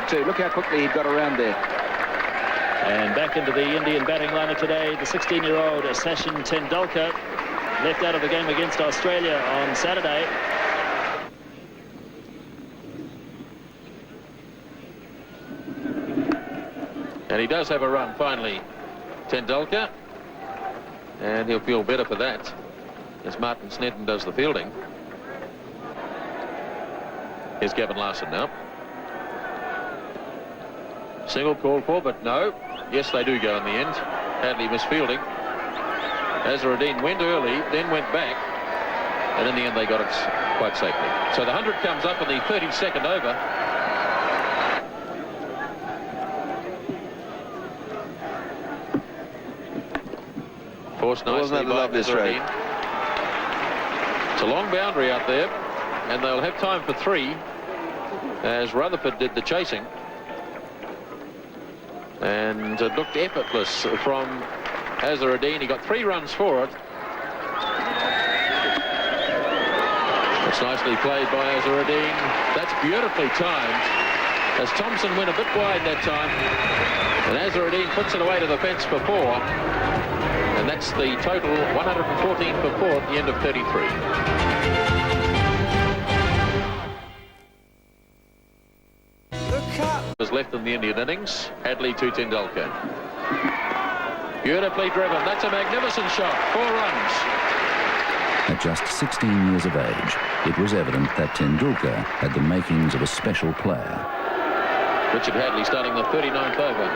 too. Look how quickly he got around there. And back into the Indian batting lineup today, the 16-year-old Sachin Tendulkar, left out of the game against Australia on Saturday. And he does have a run finally, Tendulkar, and he'll feel better for that as Martin Snedden does the fielding. Here's Gavin Larson now. Single called for, but no. Yes, they do go in the end. Hadley misfielding. Azharuddin went early, then went back, and in the end they got it quite safely. So the 100 comes up in the 32nd over. Forced nicely by Azharuddin. It's a long boundary out there, and they'll have time for 3 as Rutherford did the chasing. And it looked effortless from Azharuddin. He got 3 runs for it. It's nicely played by Azharuddin. That's beautifully timed, as Thompson went a bit wide that time, and Azharuddin puts it away to the fence for 4. And that's the total, 114 for 4 at the end of 33. Was left in the Indian innings. Hadley to Tendulkar. Beautifully driven. That's a magnificent shot. 4 runs. At just 16 years of age, it was evident that Tendulkar had the makings of a special player. Richard Hadley starting the 39th over.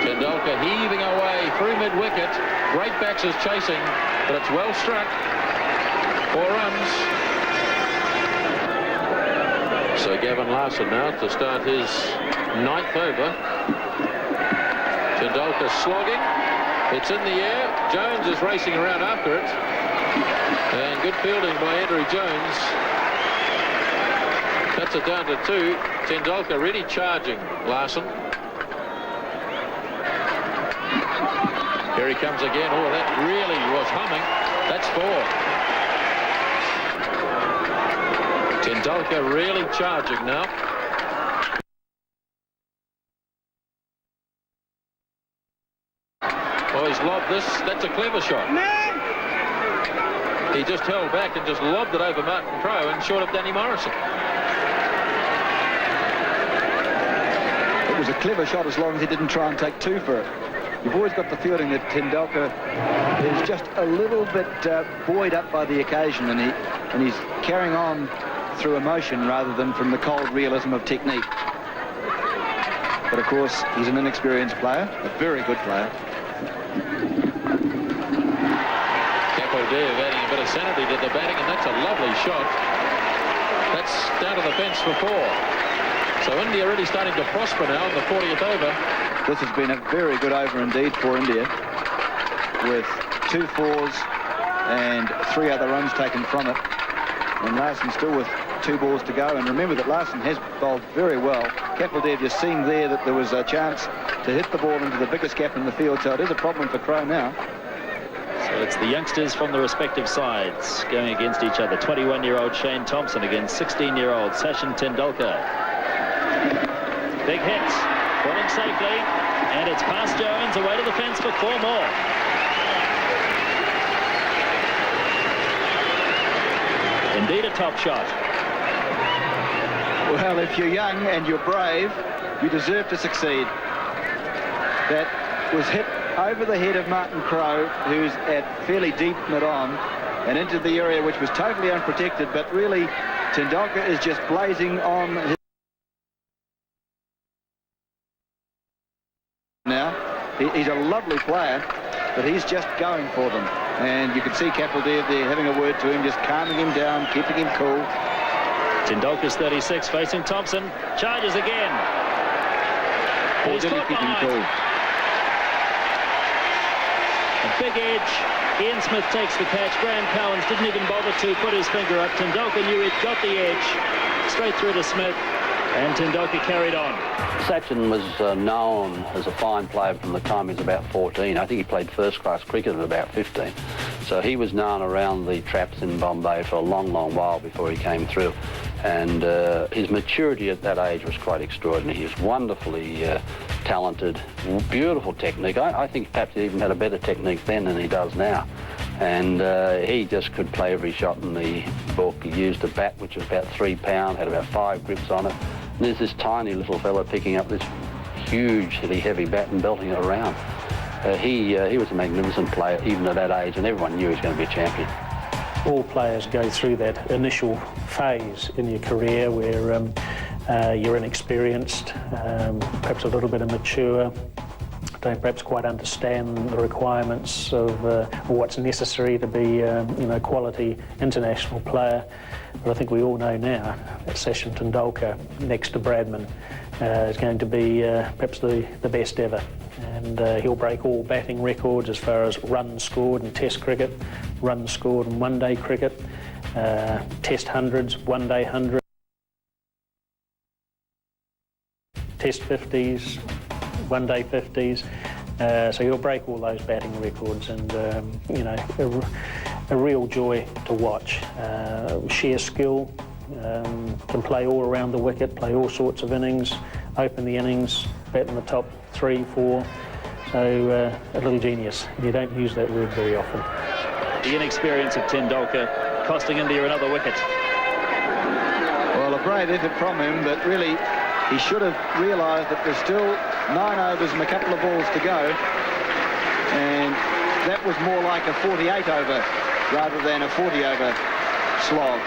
Tendulkar heaving away through mid-wicket. Great backsers chasing, but it's well struck. 4 runs. So Gavin Larson now to start his 9th over. Tendulkar slogging. It's in the air. Jones is racing around after it. And good fielding by Andrew Jones. Cuts it down to 2. Tendulkar really charging Larson. Here he comes again. Oh, that really was humming. That's 4. Tendulkar really charging now. Oh, he's lobbed this. That's a clever shot. He just held back and just lobbed it over Martin Crowe and short of Danny Morrison. It was a clever shot as long as he didn't try and take 2 for it. You've always got the feeling that Tendulkar is just a little bit buoyed up by the occasion, and he's carrying on through emotion rather than from the cold realism of technique. But of course, he's an inexperienced player, a very good player. Kapildev adding a bit of sanity to the batting, and that's a lovely shot. That's down to the fence for 4. So India really starting to prosper now in the 40th over. This has been a very good over indeed for India, with 2 4s and 3 other runs taken from it. And Larson still with 2 balls to go. And remember that Larson has bowled very well. Kapildev just seeing there that there was a chance to hit the ball into the biggest gap in the field. So it is a problem for Crowe now. So it's the youngsters from the respective sides going against each other. 21-year-old Shane Thompson against 16-year-old Sachin Tendulkar. Big hits. Falling safely. And it's past Jones, away to the fence for 4 more. Indeed a top shot. Well, if you're young and you're brave, you deserve to succeed. That was hit over the head of Martin Crowe, who's at fairly deep mid-on, and into the area which was totally unprotected, but really Tendulkar is just blazing on his... Now, he's a lovely player, but he's just going for them. And you can see Kapildev there having a word to him, just calming him down, keeping him cool. Tendulkar's 36, facing Thompson. Charges again. Or did he keep him cool? A big edge. Ian Smith takes the catch. Graham Cowans didn't even bother to put his finger up. Tendulkar knew he'd got the edge. Straight through to Smith. And Tendulkar carried on. Sachin was known as a fine player from the time he was about 14. I think he played first-class cricket at about 15. So he was known around the traps in Bombay for a long, long while before he came through. And his maturity at that age was quite extraordinary. He was wonderfully talented, beautiful technique. I think perhaps he even had a better technique then than he does now. And he just could play every shot in the book. He used a bat which was about 3 pounds, had about 5 grips on it. And there's this tiny little fella picking up this hugely heavy bat and belting it around. He was a magnificent player even at that age, and everyone knew he was going to be a champion. All players go through that initial phase in your career where you're inexperienced, perhaps a little bit immature, don't perhaps quite understand the requirements of what's necessary to be a quality international player. But I think we all know now that Sachin Tendulkar, next to Bradman, is going to be perhaps the best ever. And he'll break all batting records as far as runs scored in Test cricket, runs scored in one-day cricket, Test hundreds, one-day hundreds, Test 50s, one-day 50s. So he'll break all those batting records, and a real joy to watch. Sheer skill, can play all around the wicket, play all sorts of innings, open the innings, bat in the top 3, 4. So a little genius. You don't use that word very often. The inexperience of Tendulkar costing India another wicket. Well, a brave effort from him, but really he should have realised that there's still 9 overs and a couple of balls to go, and that was more like a 48 over rather than a 40 over slog.